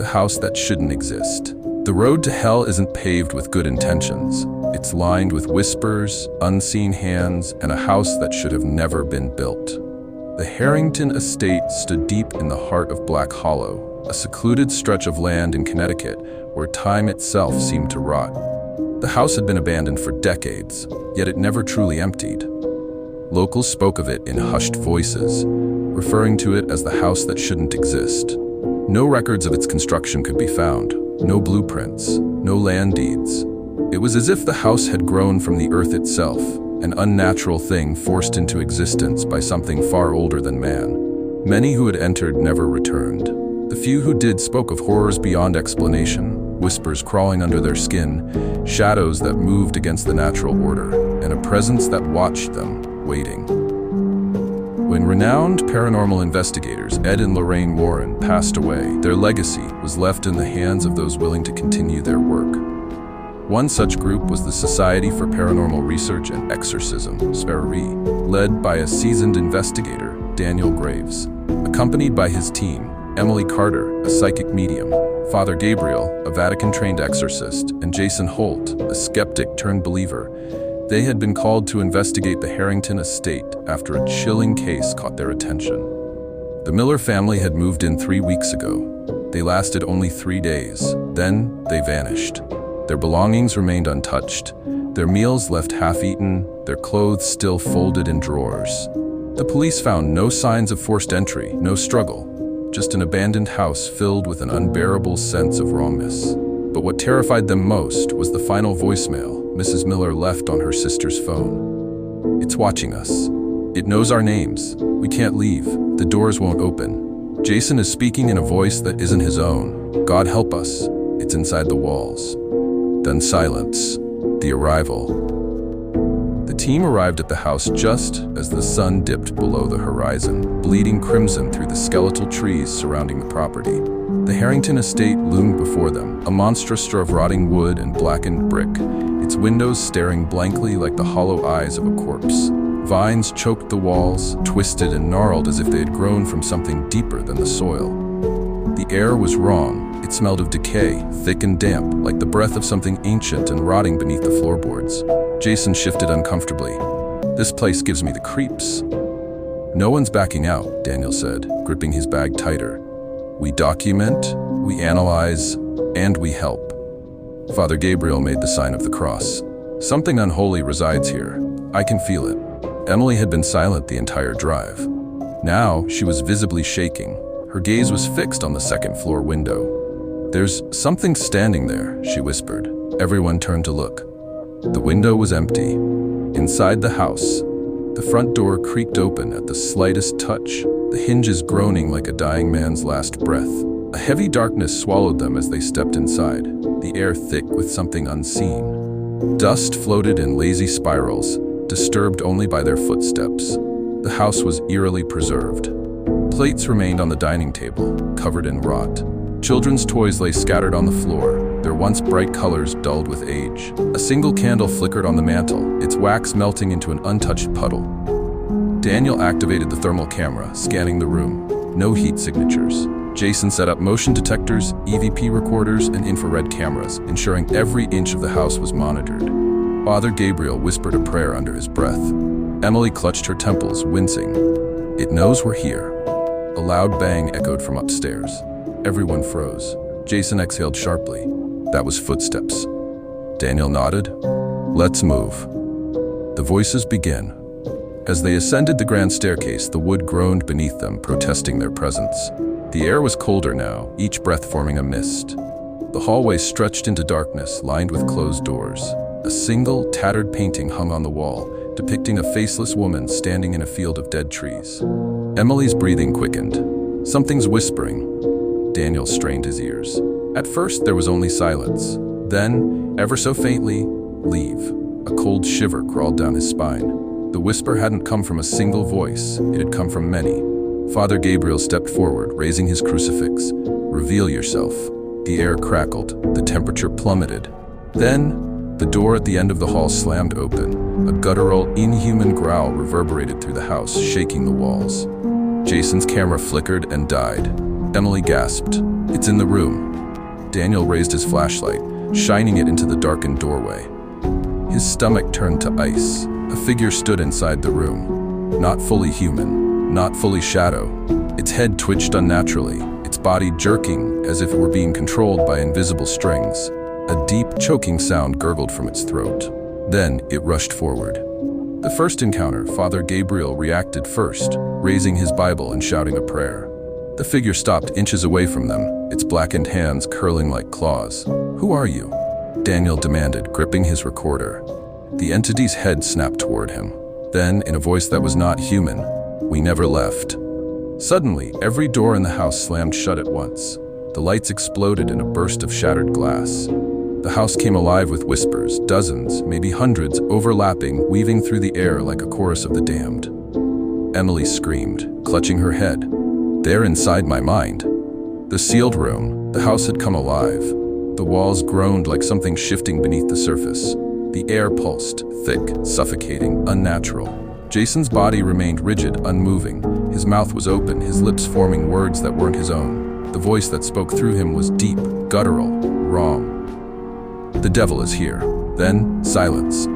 the house that shouldn't exist. The road to hell isn't paved with good intentions. It's lined with whispers, unseen hands, and a house that should have never been built. The Harrington estate stood deep in the heart of Black Hollow, a secluded stretch of land in Connecticut where time itself seemed to rot. The house had been abandoned for decades, yet it never truly emptied. Locals spoke of it in hushed voices, referring to it as the house that shouldn't exist. No records of its construction could be found, no blueprints, no land deeds. It was as if the house had grown from the earth itself, an unnatural thing forced into existence by something far older than man. Many who had entered never returned. The few who did spoke of horrors beyond explanation, whispers crawling under their skin, shadows that moved against the natural order, and a presence that watched them, waiting. When renowned paranormal investigators Ed and Lorraine Warren passed away, their legacy was left in the hands of those willing to continue their work. One such group was the Society for Paranormal Research and Exorcism, SPARE, led by a seasoned investigator, Daniel Graves. Accompanied by his team, Emily Carter, a psychic medium, Father Gabriel, a Vatican-trained exorcist, and Jason Holt, a skeptic-turned-believer, they had been called to investigate the Harrington estate after a chilling case caught their attention. The Miller family had moved in 3 weeks ago. They lasted only 3 days. Then they vanished. Their belongings remained untouched, their meals left half-eaten, their clothes still folded in drawers. The police found no signs of forced entry, no struggle, just an abandoned house filled with an unbearable sense of wrongness. But what terrified them most was the final voicemail Mrs. Miller left on her sister's phone. "It's watching us. It knows our names. We can't leave. The doors won't open. Jason is speaking in a voice that isn't his own. God help us. It's inside the walls." Then silence. The arrival. The team arrived at the house just as the sun dipped below the horizon, bleeding crimson through the skeletal trees surrounding the property. The Harrington estate loomed before them, a monstrosity of rotting wood and blackened brick, its windows staring blankly like the hollow eyes of a corpse. Vines choked the walls, twisted and gnarled as if they had grown from something deeper than the soil. The air was wrong. It smelled of decay, thick and damp, like the breath of something ancient and rotting beneath the floorboards. Jason shifted uncomfortably. "This place gives me the creeps." "No one's backing out," Daniel said, gripping his bag tighter. "We document, we analyze, and we help." Father Gabriel made the sign of the cross. "Something unholy resides here. I can feel it." Emily had been silent the entire drive. Now she was visibly shaking. Her gaze was fixed on the second-floor window. "There's something standing there," she whispered. Everyone turned to look. The window was empty. Inside the house, the front door creaked open at the slightest touch, the hinges groaning like a dying man's last breath. A heavy darkness swallowed them as they stepped inside, the air thick with something unseen. Dust floated in lazy spirals, disturbed only by their footsteps. The house was eerily preserved. Plates remained on the dining table, covered in rot. Children's toys lay scattered on the floor, their once bright colors dulled with age. A single candle flickered on the mantel, its wax melting into an untouched puddle. Daniel activated the thermal camera, scanning the room. No heat signatures. Jason set up motion detectors, EVP recorders, and infrared cameras, ensuring every inch of the house was monitored. Father Gabriel whispered a prayer under his breath. Emily clutched her temples, wincing. "It knows we're here." A loud bang echoed from upstairs. Everyone froze. Jason exhaled sharply. That was footsteps. Daniel nodded. "Let's move." The voices began. As they ascended the grand staircase, the wood groaned beneath them, protesting their presence. The air was colder now, each breath forming a mist. The hallway stretched into darkness, lined with closed doors. A single, tattered painting hung on the wall, depicting a faceless woman standing in a field of dead trees. Emily's breathing quickened. "Something's whispering." Daniel strained his ears. At first, there was only silence. Then, ever so faintly, "Leave." A cold shiver crawled down his spine. The whisper hadn't come from a single voice. It had come from many. Father Gabriel stepped forward, raising his crucifix. "Reveal yourself." The air crackled. The temperature plummeted. Then, the door at the end of the hall slammed open. A guttural, inhuman growl reverberated through the house, shaking the walls. Jason's camera flickered and died. Emily gasped. "It's in the room." Daniel raised his flashlight, shining it into the darkened doorway. His stomach turned to ice. A figure stood inside the room. Not fully human, not fully shadow. Its head twitched unnaturally, its body jerking as if it were being controlled by invisible strings. A deep, choking sound gurgled from its throat. Then it rushed forward. The first encounter, Father Gabriel reacted first, raising his Bible and shouting a prayer. The figure stopped inches away from them, its blackened hands curling like claws. "Who are you?" Daniel demanded, gripping his recorder. The entity's head snapped toward him. Then, in a voice that was not human, "We never left." Suddenly, every door in the house slammed shut at once. The lights exploded in a burst of shattered glass. The house came alive with whispers, dozens, maybe hundreds, overlapping, weaving through the air like a chorus of the damned. Emily screamed, clutching her head. There inside my mind. The sealed room, the house had come alive. The walls groaned like something shifting beneath the surface. The air pulsed, thick, suffocating, unnatural. Jason's body remained rigid, unmoving. His mouth was open, his lips forming words that weren't his own. The voice that spoke through him was deep, guttural, wrong. "The devil is here." Then, silence.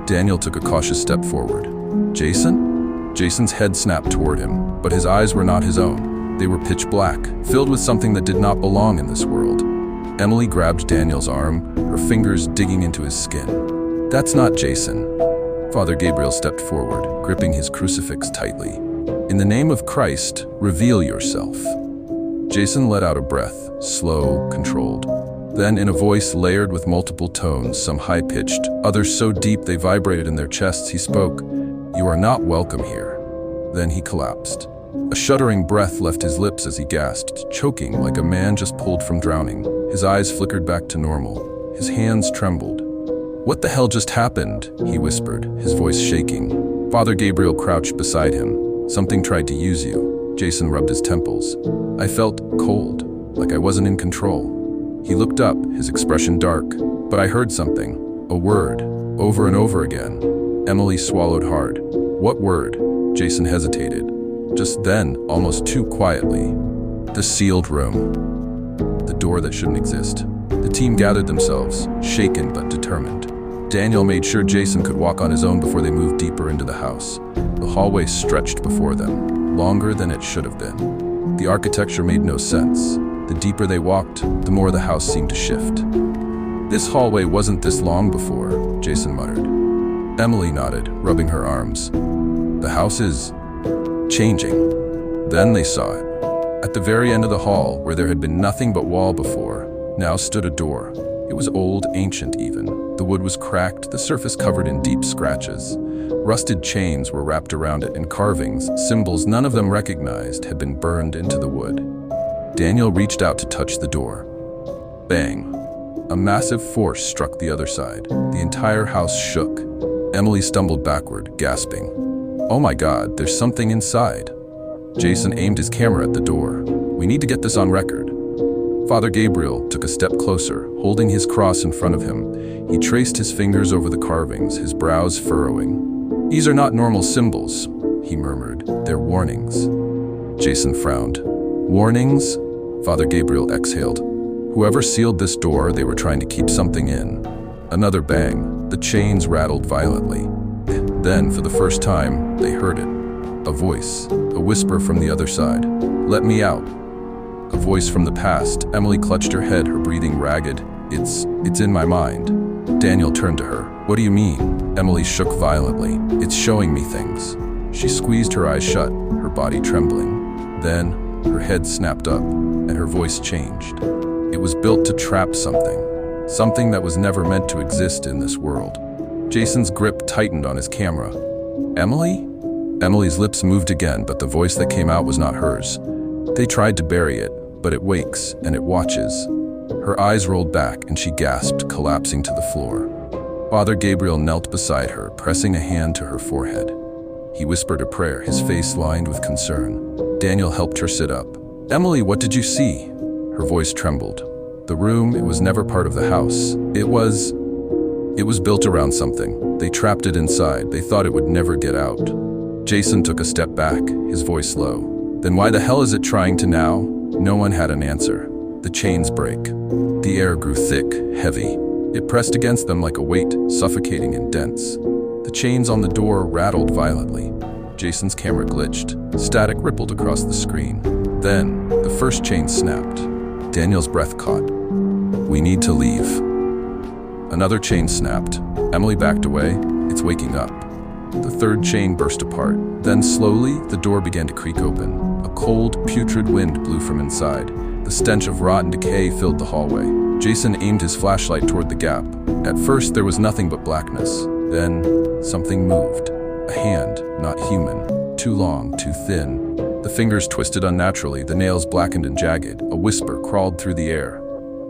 Daniel took a cautious step forward. "Jason?" Jason's head snapped toward him, but his eyes were not his own. They were pitch black, filled with something that did not belong in this world. Emily grabbed Daniel's arm, her fingers digging into his skin. "That's not Jason." Father Gabriel stepped forward, gripping his crucifix tightly. "In the name of Christ, reveal yourself." Jason let out a breath, slow, controlled. Then, in a voice layered with multiple tones, some high-pitched, others so deep they vibrated in their chests, he spoke, "You are not welcome here." Then he collapsed. A shuddering breath left his lips as he gasped, choking like a man just pulled from drowning. His eyes flickered back to normal. His hands trembled. "What the hell just happened?" he whispered, his voice shaking. Father Gabriel crouched beside him. "Something tried to use you." Jason rubbed his temples. "I felt cold, like I wasn't in control." He looked up, his expression dark. "But I heard something. A word. Over and over again." Emily swallowed hard. "What word?" Jason hesitated. Just then, almost too quietly, "The sealed room." The door that shouldn't exist. The team gathered themselves, shaken but determined. Daniel made sure Jason could walk on his own before they moved deeper into the house. The hallway stretched before them, longer than it should have been. The architecture made no sense. The deeper they walked, the more the house seemed to shift. "This hallway wasn't this long before," Jason muttered. Emily nodded, rubbing her arms. "The house is changing." Then they saw it. At the very end of the hall, where there had been nothing but wall before, now stood a door. It was old, ancient even. The wood was cracked, the surface covered in deep scratches. Rusted chains were wrapped around it, and carvings, symbols none of them recognized, had been burned into the wood. Daniel reached out to touch the door. Bang! A massive force struck the other side. The entire house shook. Emily stumbled backward, gasping. "Oh my God, there's something inside." Jason aimed his camera at the door. "We need to get this on record." Father Gabriel took a step closer, holding his cross in front of him. He traced his fingers over the carvings, his brows furrowing. "These are not normal symbols," he murmured. "They're warnings." Jason frowned. "Warnings?" Father Gabriel exhaled. "Whoever sealed this door, they were trying to keep something in." Another bang. The chains rattled violently. Then, for the first time, they heard it. A voice, a whisper from the other side. "Let me out." A voice from the past. Emily clutched her head, her breathing ragged. It's in my mind." Daniel turned to her. "What do you mean?" Emily shook violently. "It's showing me things." She squeezed her eyes shut, her body trembling. Then, her head snapped up, and her voice changed. It was built to trap something. Something that was never meant to exist in this world. Jason's grip tightened on his camera. "Emily?" Emily's lips moved again, but the voice that came out was not hers. They tried to bury it, but it wakes and it watches. Her eyes rolled back and she gasped, collapsing to the floor. Father Gabriel knelt beside her, pressing a hand to her forehead. He whispered a prayer, his face lined with concern. Daniel helped her sit up. "Emily, what did you see?" Her voice trembled. The room, it was never part of the house. It was built around something. They trapped it inside. They thought it would never get out. Jason took a step back, his voice low. "Then why the hell is it trying to now?" No one had an answer. The chains break. The air grew thick, heavy. It pressed against them like a weight, suffocating and dense. The chains on the door rattled violently. Jason's camera glitched. Static rippled across the screen. Then, the first chain snapped. Daniel's breath caught. "We need to leave." Another chain snapped. Emily backed away. "It's waking up." The third chain burst apart. Then slowly, the door began to creak open. A cold, putrid wind blew from inside. The stench of rot and decay filled the hallway. Jason aimed his flashlight toward the gap. At first, there was nothing but blackness. Then, something moved. A hand, not human. Too long, too thin. The fingers twisted unnaturally, the nails blackened and jagged. A whisper crawled through the air.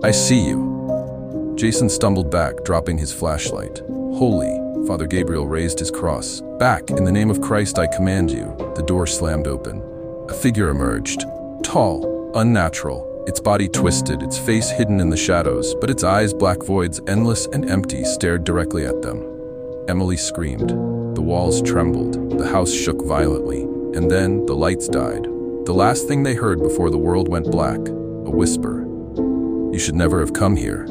"I see you." Jason stumbled back, dropping his flashlight. "Holy," Father Gabriel raised his cross. "Back, in the name of Christ, I command you." The door slammed open. A figure emerged. Tall, unnatural, its body twisted, its face hidden in the shadows, but its eyes, black voids, endless and empty, stared directly at them. Emily screamed. The walls trembled, the house shook violently, and then the lights died. The last thing they heard before the world went black, a whisper. "You should never have come here."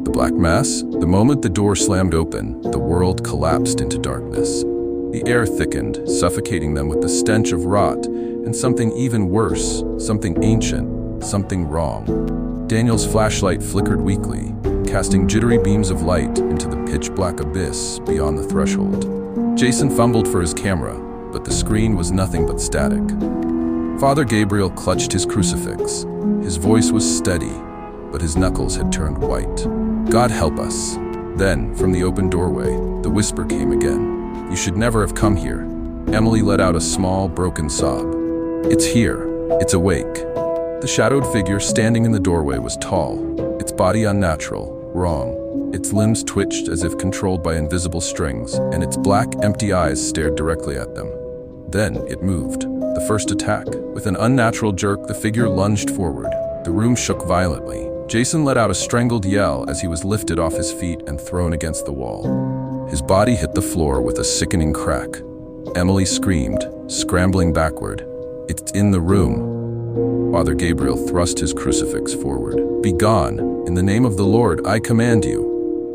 The black mass? The moment the door slammed open, the world collapsed into darkness. The air thickened, suffocating them with the stench of rot, and something even worse, something ancient, something wrong. Daniel's flashlight flickered weakly, casting jittery beams of light into the pitch-black abyss beyond the threshold. Jason fumbled for his camera, but the screen was nothing but static. Father Gabriel clutched his crucifix. His voice was steady, but his knuckles had turned white. "God help us." Then, from the open doorway, the whisper came again. "You should never have come here." Emily let out a small, broken sob. "It's here. It's awake." The shadowed figure standing in the doorway was tall, its body unnatural, wrong. Its limbs twitched as if controlled by invisible strings, and its black, empty eyes stared directly at them. Then it moved. The first attack. With an unnatural jerk, the figure lunged forward. The room shook violently. Jason let out a strangled yell as he was lifted off his feet and thrown against the wall. His body hit the floor with a sickening crack. Emily screamed, scrambling backward. "It's in the room." Father Gabriel thrust his crucifix forward. "Be gone. In the name of the Lord, I command you."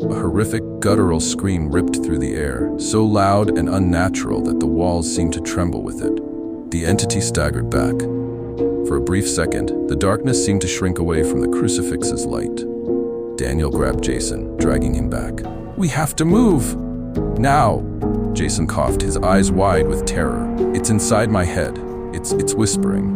A horrific, guttural scream ripped through the air, so loud and unnatural that the walls seemed to tremble with it. The entity staggered back. For a brief second, the darkness seemed to shrink away from the crucifix's light. Daniel grabbed Jason, dragging him back. "We have to move! Now!" Jason coughed, his eyes wide with terror. "It's inside my head. It's whispering."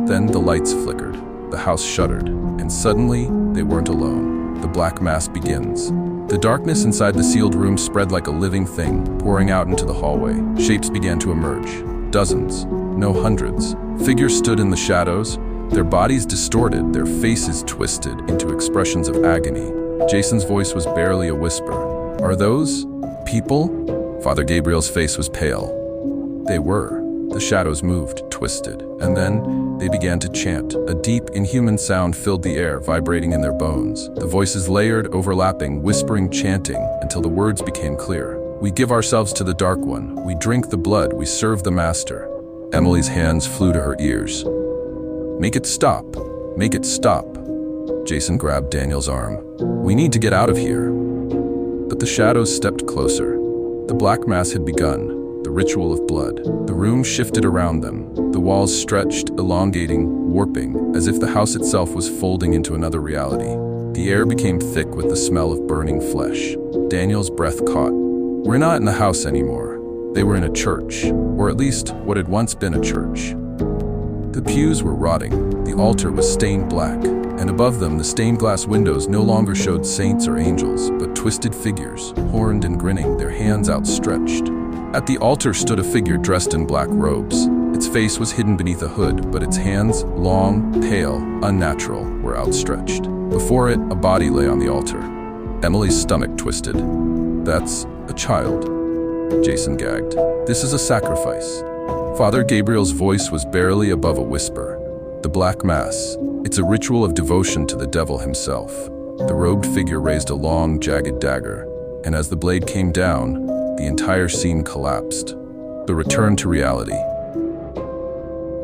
Then the lights flickered, the house shuddered, and suddenly, they weren't alone. The black mass begins. The darkness inside the sealed room spread like a living thing, pouring out into the hallway. Shapes began to emerge. Dozens, no hundreds. Figures stood in the shadows, their bodies distorted, their faces twisted into expressions of agony. Jason's voice was barely a whisper. "Are those people?" Father Gabriel's face was pale. They were. The shadows moved, twisted, and then they began to chant. A deep, inhuman sound filled the air, vibrating in their bones. The voices layered, overlapping, whispering, chanting, until the words became clear. "We give ourselves to the Dark One. We drink the blood. We serve the Master." Emily's hands flew to her ears. "Make it stop. Make it stop." Jason grabbed Daniel's arm. "We need to get out of here." But the shadows stepped closer. The black mass had begun. The ritual of blood. The room shifted around them. The walls stretched, elongating, warping, as if the house itself was folding into another reality. The air became thick with the smell of burning flesh. Daniel's breath caught. "We're not in the house anymore." They were in a church, or at least what had once been a church. The pews were rotting, the altar was stained black, and above them the stained glass windows no longer showed saints or angels, but twisted figures, horned and grinning, their hands outstretched. At the altar stood a figure dressed in black robes. Its face was hidden beneath a hood, but its hands, long, pale, unnatural, were outstretched. Before it, a body lay on the altar. Emily's stomach twisted. "That's a child," Jason gagged. "This is a sacrifice." Father Gabriel's voice was barely above a whisper. "The Black Mass. It's a ritual of devotion to the devil himself." The robed figure raised a long, jagged dagger, and as the blade came down, the entire scene collapsed. The return to reality.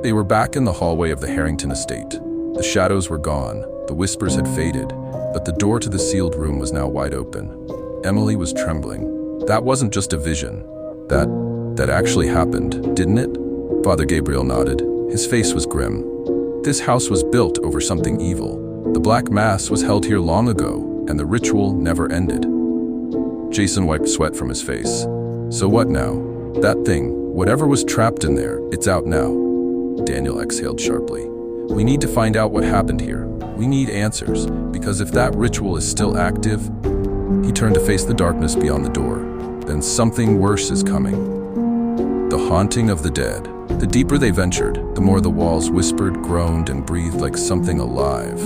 They were back in the hallway of the Harrington estate. The shadows were gone. The whispers had faded, but the door to the sealed room was now wide open. Emily was trembling. That wasn't just a vision. That actually happened, didn't it? Father Gabriel nodded. His face was grim. This house was built over something evil. The Black Mass was held here long ago, and the ritual never ended. Jason wiped sweat from his face. So what now? That thing, whatever was trapped in there, it's out now. Daniel exhaled sharply. We need to find out what happened here. We need answers, because if that ritual is still active... He turned to face the darkness beyond the door. Then something worse is coming. The haunting of the dead. The deeper they ventured, the more the walls whispered, groaned, and breathed like something alive.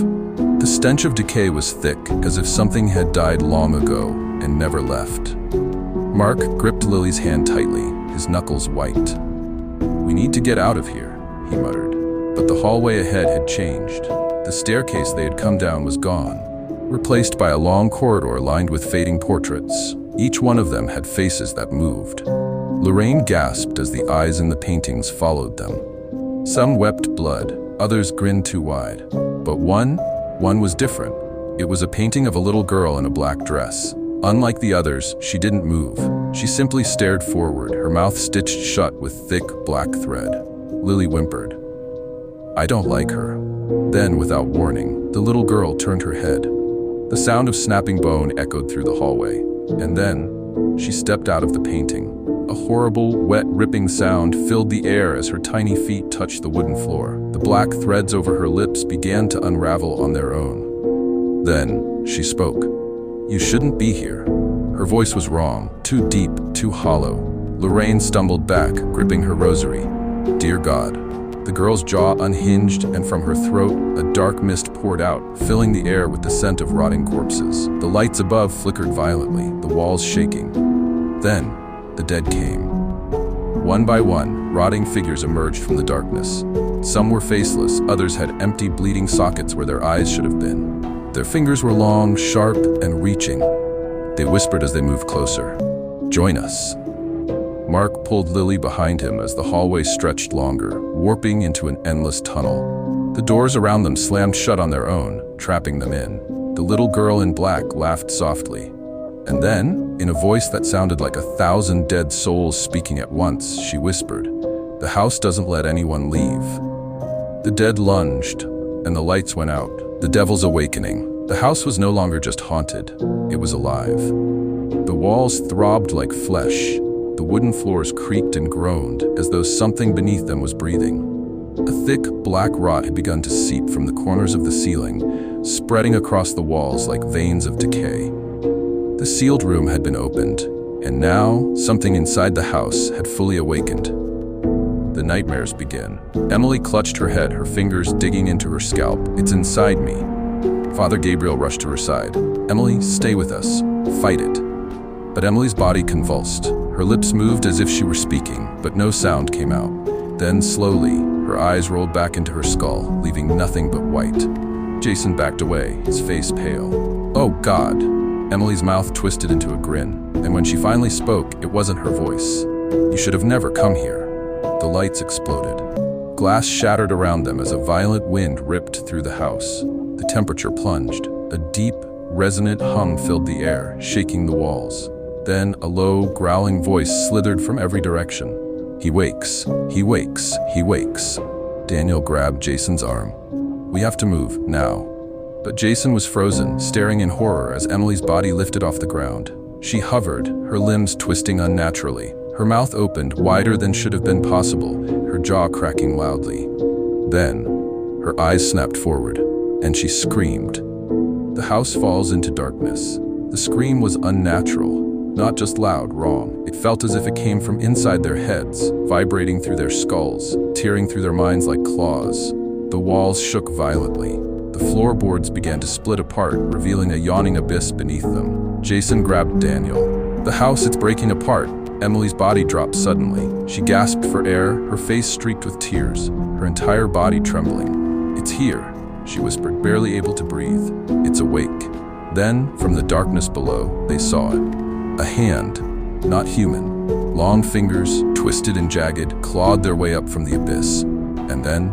The stench of decay was thick, as if something had died long ago and never left. Mark gripped Lily's hand tightly, his knuckles white. We need to get out of here, he muttered. But the hallway ahead had changed. The staircase they had come down was gone, replaced by a long corridor lined with fading portraits. Each one of them had faces that moved. Lorraine gasped as the eyes in the paintings followed them. Some wept blood, others grinned too wide. But one was different. It was a painting of a little girl in a black dress. Unlike the others, she didn't move. She simply stared forward, her mouth stitched shut with thick black thread. Lily whimpered. I don't like her. Then, without warning, the little girl turned her head. The sound of snapping bone echoed through the hallway. And then, she stepped out of the painting. A horrible, wet, ripping sound filled the air as her tiny feet touched the wooden floor. The black threads over her lips began to unravel on their own. Then, she spoke. You shouldn't be here. Her voice was wrong, too deep, too hollow. Lorraine stumbled back, gripping her rosary. Dear God. The girl's jaw unhinged, and from her throat, a dark mist poured out, filling the air with the scent of rotting corpses. The lights above flickered violently, the walls shaking. Then, the dead came. One by one, rotting figures emerged from the darkness. Some were faceless, others had empty, bleeding sockets where their eyes should have been. Their fingers were long, sharp, and reaching. They whispered as they moved closer. Join us. Mark pulled Lily behind him as the hallway stretched longer, warping into an endless tunnel. The doors around them slammed shut on their own, trapping them in. The little girl in black laughed softly. And then, in a voice that sounded like 1,000 dead souls speaking at once, she whispered, The house doesn't let anyone leave. The dead lunged, and the lights went out. The devil's awakening. The house was no longer just haunted, it was alive. The walls throbbed like flesh. The wooden floors creaked and groaned, as though something beneath them was breathing. A thick, black rot had begun to seep from the corners of the ceiling, spreading across the walls like veins of decay. The sealed room had been opened, and now something inside the house had fully awakened. The nightmares began. Emily clutched her head, her fingers digging into her scalp. It's inside me. Father Gabriel rushed to her side. Emily, stay with us. Fight it. But Emily's body convulsed. Her lips moved as if she were speaking, but no sound came out. Then, slowly, her eyes rolled back into her skull, leaving nothing but white. Jason backed away, his face pale. Oh, God! Emily's mouth twisted into a grin, and when she finally spoke, it wasn't her voice. You should have never come here. The lights exploded. Glass shattered around them as a violent wind ripped through the house. The temperature plunged. A deep, resonant hum filled the air, shaking the walls. Then a low, growling voice slithered from every direction. He wakes. He wakes. He wakes. Daniel grabbed Jason's arm. We have to move, now. But Jason was frozen, staring in horror as Emily's body lifted off the ground. She hovered, her limbs twisting unnaturally. Her mouth opened, wider than should have been possible, her jaw cracking loudly. Then, her eyes snapped forward, and she screamed. The house falls into darkness. The scream was unnatural. Not just loud, wrong. It felt as if it came from inside their heads, vibrating through their skulls, tearing through their minds like claws. The walls shook violently. The floorboards began to split apart, revealing a yawning abyss beneath them. Jason grabbed Daniel. The house, it's breaking apart. Emily's body dropped suddenly. She gasped for air, her face streaked with tears, her entire body trembling. It's here, she whispered, barely able to breathe. It's awake. Then, from the darkness below, they saw it. A hand, not human. Long fingers, twisted and jagged, clawed their way up from the abyss. And then,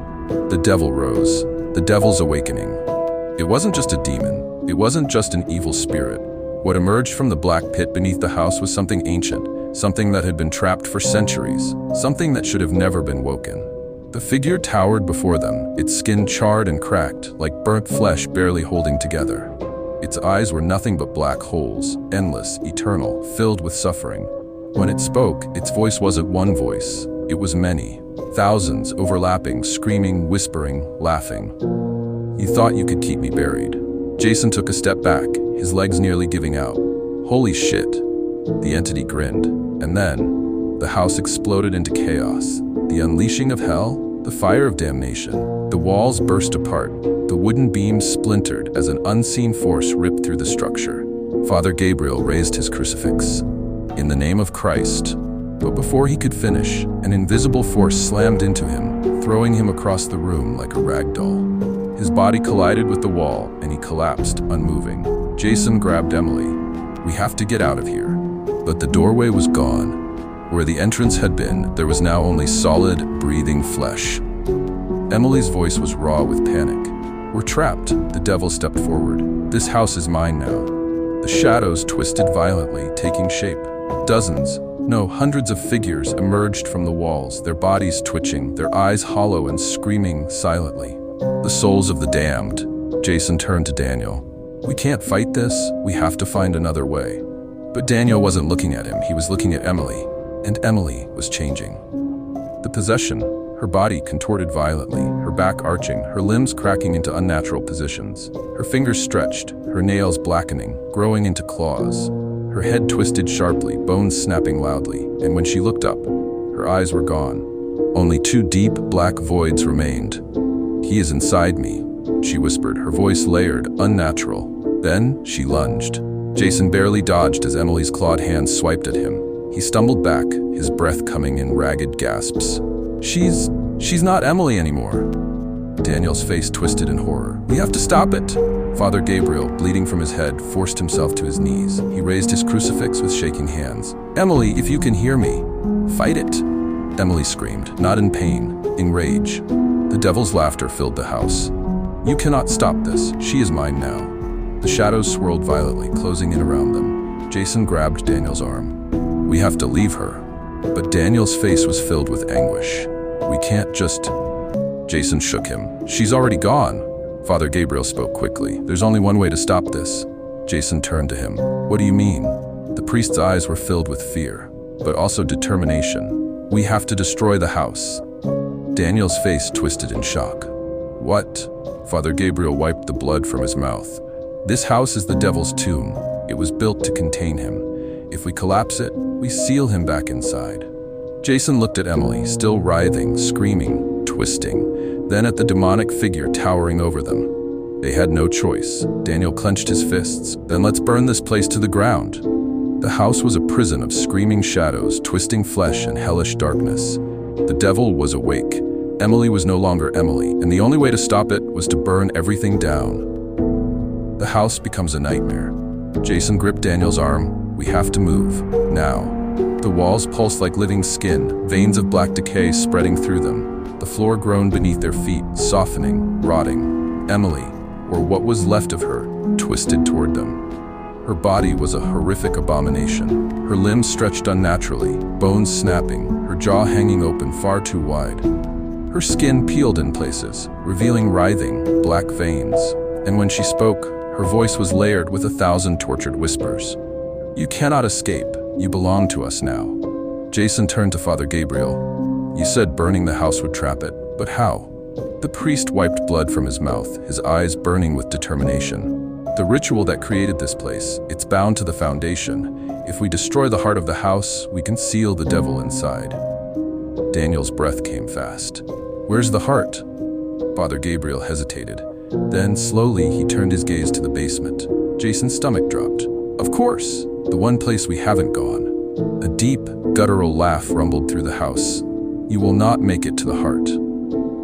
the devil rose. The devil's awakening. It wasn't just a demon. It wasn't just an evil spirit. What emerged from the black pit beneath the house was something ancient, something that had been trapped for centuries, something that should have never been woken. The figure towered before them, its skin charred and cracked, like burnt flesh barely holding together. Its eyes were nothing but black holes, endless, eternal, filled with suffering. When it spoke, its voice wasn't one voice. It was many, thousands, overlapping, screaming, whispering, laughing. "You thought you could keep me buried." Jason took a step back, his legs nearly giving out. "Holy shit." The entity grinned, and then the house exploded into chaos. The unleashing of hell, the fire of damnation. The walls burst apart, the wooden beams splintered as an unseen force ripped through the structure. Father Gabriel raised his crucifix. "In the name of Christ." But before he could finish, an invisible force slammed into him, throwing him across the room like a rag doll. His body collided with the wall, and he collapsed, unmoving. Jason grabbed Emily. "We have to get out of here." But the doorway was gone. Where the entrance had been, there was now only solid, breathing flesh. Emily's voice was raw with panic. "We're trapped." The devil stepped forward. "This house is mine now." The shadows twisted violently, taking shape. Dozens, no, hundreds of figures emerged from the walls, their bodies twitching, their eyes hollow and screaming silently. "The souls of the damned." Jason turned to Daniel. "We can't fight this. We have to find another way." But Daniel wasn't looking at him. He was looking at Emily. And Emily was changing. The possession, her body contorted violently, her back arching, her limbs cracking into unnatural positions. Her fingers stretched, her nails blackening, growing into claws. Her head twisted sharply, bones snapping loudly, and when she looked up, her eyes were gone. Only two deep, black voids remained. "He is inside me," she whispered, her voice layered, unnatural. Then she lunged. Jason barely dodged as Emily's clawed hands swiped at him. He stumbled back, his breath coming in ragged gasps. She's not Emily anymore." Daniel's face twisted in horror. "We have to stop it." Father Gabriel, bleeding from his head, forced himself to his knees. He raised his crucifix with shaking hands. "Emily, if you can hear me, fight it." Emily screamed, not in pain, in rage. The devil's laughter filled the house. "You cannot stop this. She is mine now." The shadows swirled violently, closing in around them. Jason grabbed Daniel's arm. "We have to leave her." But Daniel's face was filled with anguish. "We can't just..." Jason shook him. "She's already gone." Father Gabriel spoke quickly. "There's only one way to stop this." Jason turned to him. "What do you mean?" The priest's eyes were filled with fear, but also determination. "We have to destroy the house." Daniel's face twisted in shock. "What?" Father Gabriel wiped the blood from his mouth. "This house is the devil's tomb. It was built to contain him. If we collapse it, we seal him back inside." Jason looked at Emily, still writhing, screaming, twisting, then at the demonic figure towering over them. They had no choice. Daniel clenched his fists. "Then let's burn this place to the ground." The house was a prison of screaming shadows, twisting flesh and hellish darkness. The devil was awake. Emily was no longer Emily, and the only way to stop it was to burn everything down. The house becomes a nightmare. Jason gripped Daniel's arm. "We have to move, now." The walls pulsed like living skin, veins of black decay spreading through them. The floor groaned beneath their feet, softening, rotting. Emily, or what was left of her, twisted toward them. Her body was a horrific abomination. Her limbs stretched unnaturally, bones snapping, her jaw hanging open far too wide. Her skin peeled in places, revealing writhing, black veins. And when she spoke, her voice was layered with 1,000 tortured whispers. "You cannot escape. You belong to us now." Jason turned to Father Gabriel. "You said burning the house would trap it, but how?" The priest wiped blood from his mouth, his eyes burning with determination. "The ritual that created this place, it's bound to the foundation. If we destroy the heart of the house, we can seal the devil inside." Daniel's breath came fast. "Where's the heart?" Father Gabriel hesitated. Then, slowly, he turned his gaze to the basement. Jason's stomach dropped. "Of course, the one place we haven't gone." A deep, guttural laugh rumbled through the house. "You will not make it to the heart."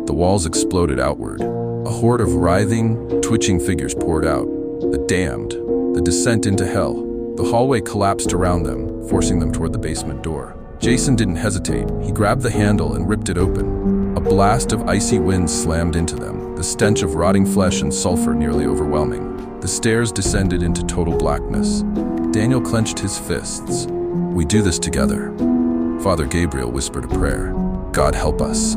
The walls exploded outward. A horde of writhing, twitching figures poured out. The damned, the descent into hell. The hallway collapsed around them, forcing them toward the basement door. Jason didn't hesitate. He grabbed the handle and ripped it open. A blast of icy wind slammed into them. the stench of rotting flesh and sulfur nearly overwhelming. The stairs descended into total blackness. Daniel clenched his fists. "We do this together." Father Gabriel whispered a prayer. "God help us."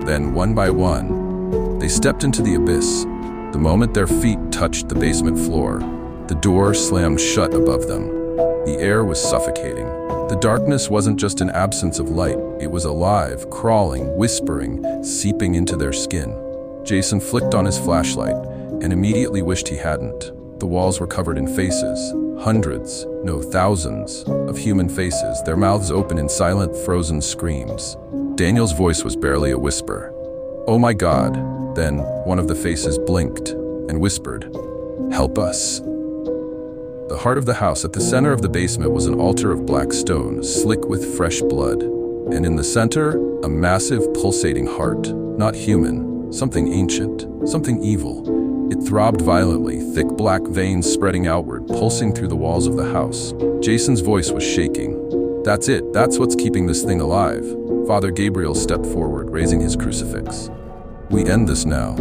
Then, one by one, they stepped into the abyss. The moment their feet touched the basement floor, the door slammed shut above them. The air was suffocating. The darkness wasn't just an absence of light, it was alive, crawling, whispering, seeping into their skin. Jason flicked on his flashlight and immediately wished he hadn't. The walls were covered in faces, hundreds, no thousands, of human faces, their mouths open in silent, frozen screams. Daniel's voice was barely a whisper. "Oh my God." Then one of the faces blinked and whispered, "Help us." The heart of the house at the center of the basement was an altar of black stone, slick with fresh blood. And in the center, a massive pulsating heart, not human, something ancient, something evil. It throbbed violently, thick black veins spreading outward, pulsing through the walls of the house. Jason's voice was shaking. "That's it, that's what's keeping this thing alive." Father Gabriel stepped forward, raising his crucifix. "We end this now."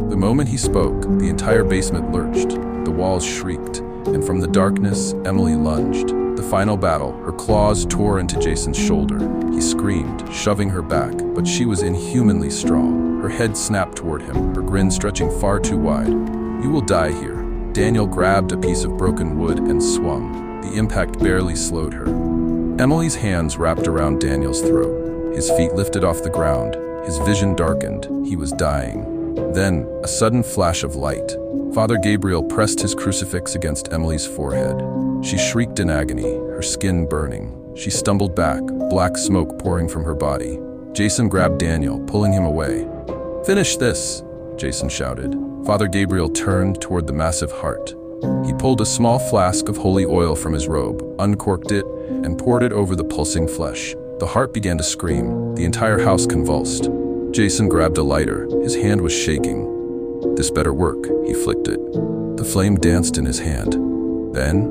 The moment he spoke, the entire basement lurched. The walls shrieked, and from the darkness, Emily lunged. The final battle, her claws tore into Jason's shoulder. He screamed, shoving her back, but she was inhumanly strong. Her head snapped toward him, her grin stretching far too wide. "You will die here." Daniel grabbed a piece of broken wood and swung. The impact barely slowed her. Emily's hands wrapped around Daniel's throat. His feet lifted off the ground. His vision darkened. He was dying. Then, a sudden flash of light. Father Gabriel pressed his crucifix against Emily's forehead. She shrieked in agony, her skin burning. She stumbled back, black smoke pouring from her body. Jason grabbed Daniel, pulling him away. "Finish this," Jason shouted. Father Gabriel turned toward the massive heart. He pulled a small flask of holy oil from his robe, uncorked it, and poured it over the pulsing flesh. The heart began to scream. The entire house convulsed. Jason grabbed a lighter. His hand was shaking. "This better work," he flicked it. The flame danced in his hand. Then,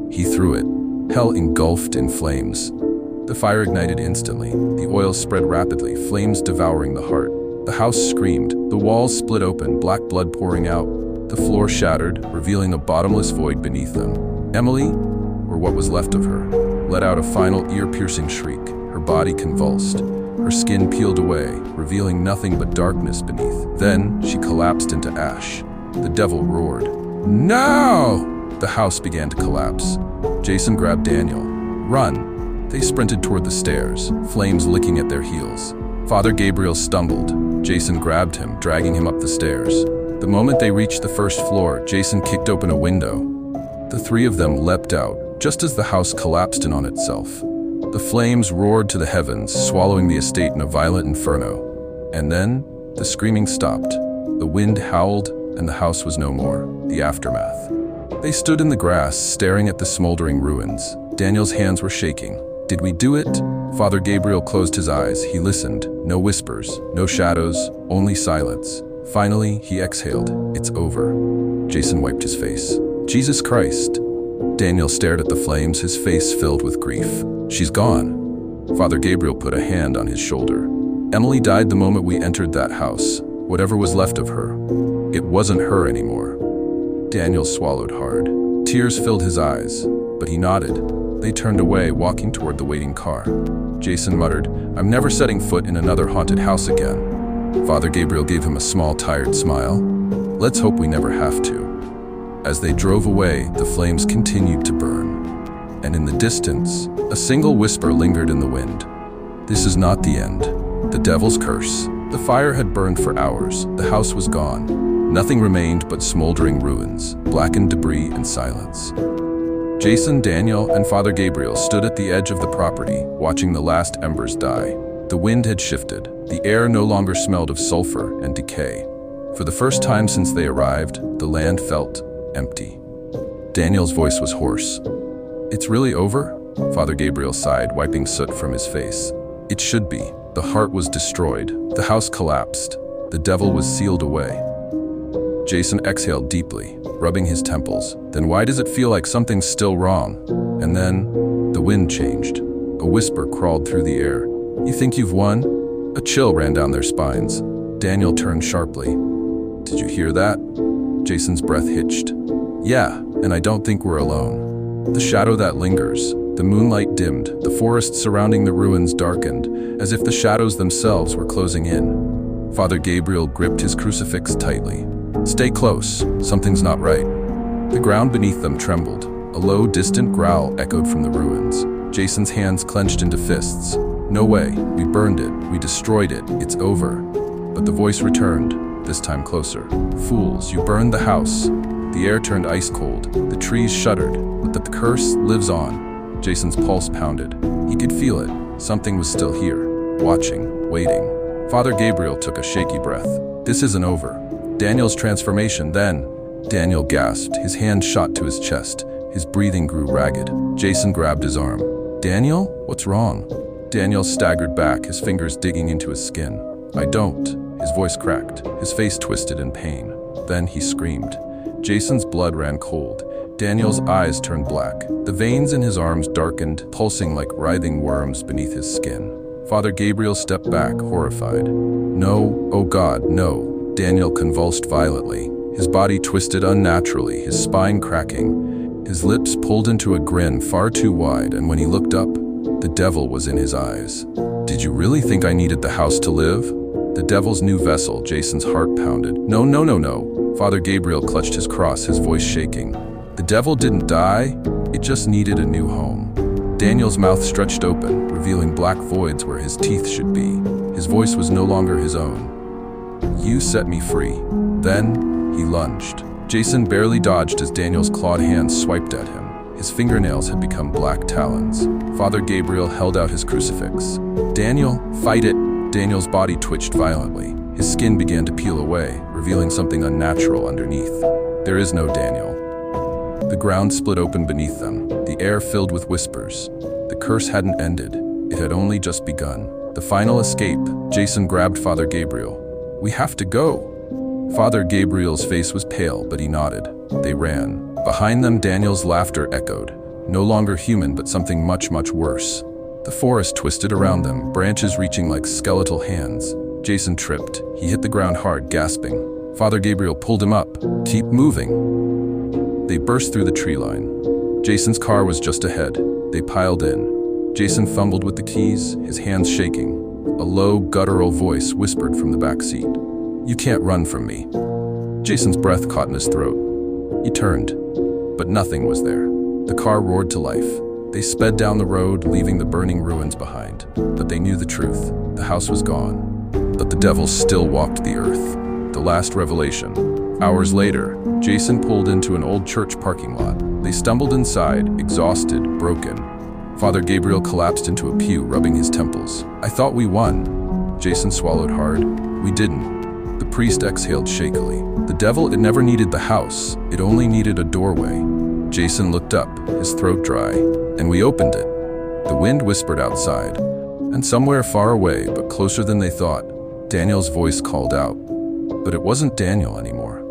he threw it. Hell engulfed in flames. The fire ignited instantly. The oil spread rapidly, flames devouring the heart. The house screamed. The walls split open, black blood pouring out. The floor shattered, revealing a bottomless void beneath them. Emily, or what was left of her, let out a final ear-piercing shriek. Her body convulsed. Her skin peeled away, revealing nothing but darkness beneath. Then she collapsed into ash. The devil roared. "No!" The house began to collapse. Jason grabbed Daniel. "Run!" They sprinted toward the stairs, flames licking at their heels. Father Gabriel stumbled. Jason grabbed him, dragging him up the stairs. The moment they reached the first floor, Jason kicked open a window. The three of them leapt out, just as the house collapsed in on itself. The flames roared to the heavens, swallowing the estate in a violent inferno. And then, the screaming stopped. The wind howled, and the house was no more. The aftermath. They stood in the grass, staring at the smoldering ruins. Daniel's hands were shaking. "Did we do it?" Father Gabriel closed his eyes. He listened. No whispers, no shadows, only silence. Finally, he exhaled. "It's over." Jason wiped his face. "Jesus Christ." Daniel stared at the flames, his face filled with grief. "She's gone." Father Gabriel put a hand on his shoulder. "Emily died the moment we entered that house. Whatever was left of her. It wasn't her anymore." Daniel swallowed hard. Tears filled his eyes, but he nodded. They turned away, walking toward the waiting car. Jason muttered, "I'm never setting foot in another haunted house again." Father Gabriel gave him a small, tired smile. "Let's hope we never have to." As they drove away, the flames continued to burn. And in the distance, a single whisper lingered in the wind. "This is not the end. The devil's curse." The fire had burned for hours. The house was gone. Nothing remained but smoldering ruins, blackened debris, and silence. Jason, Daniel, and Father Gabriel stood at the edge of the property, watching the last embers die. The wind had shifted. The air no longer smelled of sulfur and decay. For the first time since they arrived, the land felt empty. Daniel's voice was hoarse. "It's really over?" Father Gabriel sighed, wiping soot from his face. "It should be." The heart was destroyed. The house collapsed. The devil was sealed away. Jason exhaled deeply, rubbing his temples. "Then why does it feel like something's still wrong?" And then, the wind changed. A whisper crawled through the air. "You think you've won?" A chill ran down their spines. Daniel turned sharply. "Did you hear that?" Jason's breath hitched. "Yeah, and I don't think we're alone." The shadow that lingers, the moonlight dimmed, the forest surrounding the ruins darkened, as if the shadows themselves were closing in. Father Gabriel gripped his crucifix tightly. "Stay close, something's not right." The ground beneath them trembled. A low, distant growl echoed from the ruins. Jason's hands clenched into fists. "No way, we burned it, we destroyed it, it's over." But the voice returned, this time closer. "Fools, you burned the house." The air turned ice cold, the trees shuddered, but the curse lives on. Jason's pulse pounded. He could feel it. Something was still here, watching, waiting. Father Gabriel took a shaky breath. "This isn't over." Daniel's transformation then. Daniel gasped, his hand shot to his chest. His breathing grew ragged. Jason grabbed his arm. "Daniel, what's wrong?" Daniel staggered back, his fingers digging into his skin. "I don't." His voice cracked, his face twisted in pain. Then he screamed. Jason's blood ran cold. Daniel's eyes turned black. The veins in his arms darkened, pulsing like writhing worms beneath his skin. Father Gabriel stepped back, horrified. "No, oh God, no." Daniel convulsed violently. His body twisted unnaturally, his spine cracking. His lips pulled into a grin far too wide, and when he looked up, the devil was in his eyes. "Did you really think I needed the house to live?" The devil's new vessel, Jason's heart pounded. "No, no, no, no." Father Gabriel clutched his cross, his voice shaking. "The devil didn't die, it just needed a new home." Daniel's mouth stretched open, revealing black voids where his teeth should be. His voice was no longer his own. "You set me free." Then he lunged. Jason barely dodged as Daniel's clawed hands swiped at him. His fingernails had become black talons. Father Gabriel held out his crucifix. "Daniel, fight it!" Daniel's body twitched violently. His skin began to peel away, revealing something unnatural underneath. "There is no Daniel." The ground split open beneath them, the air filled with whispers. The curse hadn't ended, it had only just begun. The final escape. Jason grabbed Father Gabriel. "We have to go." Father Gabriel's face was pale, but he nodded. They ran. Behind them, Daniel's laughter echoed. No longer human, but something much, much worse. The forest twisted around them, branches reaching like skeletal hands. Jason tripped. He hit the ground hard, gasping. Father Gabriel pulled him up. "Keep moving." They burst through the tree line. Jason's car was just ahead. They piled in. Jason fumbled with the keys, his hands shaking. A low, guttural voice whispered from the back seat. "You can't run from me." Jason's breath caught in his throat. He turned, but nothing was there. The car roared to life. They sped down the road, leaving the burning ruins behind. But they knew the truth. The house was gone. But the devil still walked the earth. The last revelation. Hours later, Jason pulled into an old church parking lot. They stumbled inside, exhausted, broken. Father Gabriel collapsed into a pew, rubbing his temples. "I thought we won." Jason swallowed hard. "We didn't." The priest exhaled shakily. "The devil, it never needed the house. It only needed a doorway." Jason looked up, his throat dry. "And we opened it." The wind whispered outside. And somewhere far away, but closer than they thought, Daniel's voice called out. But it wasn't Daniel anymore.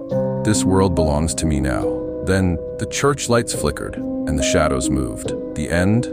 "This world belongs to me now." Then the church lights flickered, and the shadows moved. The end?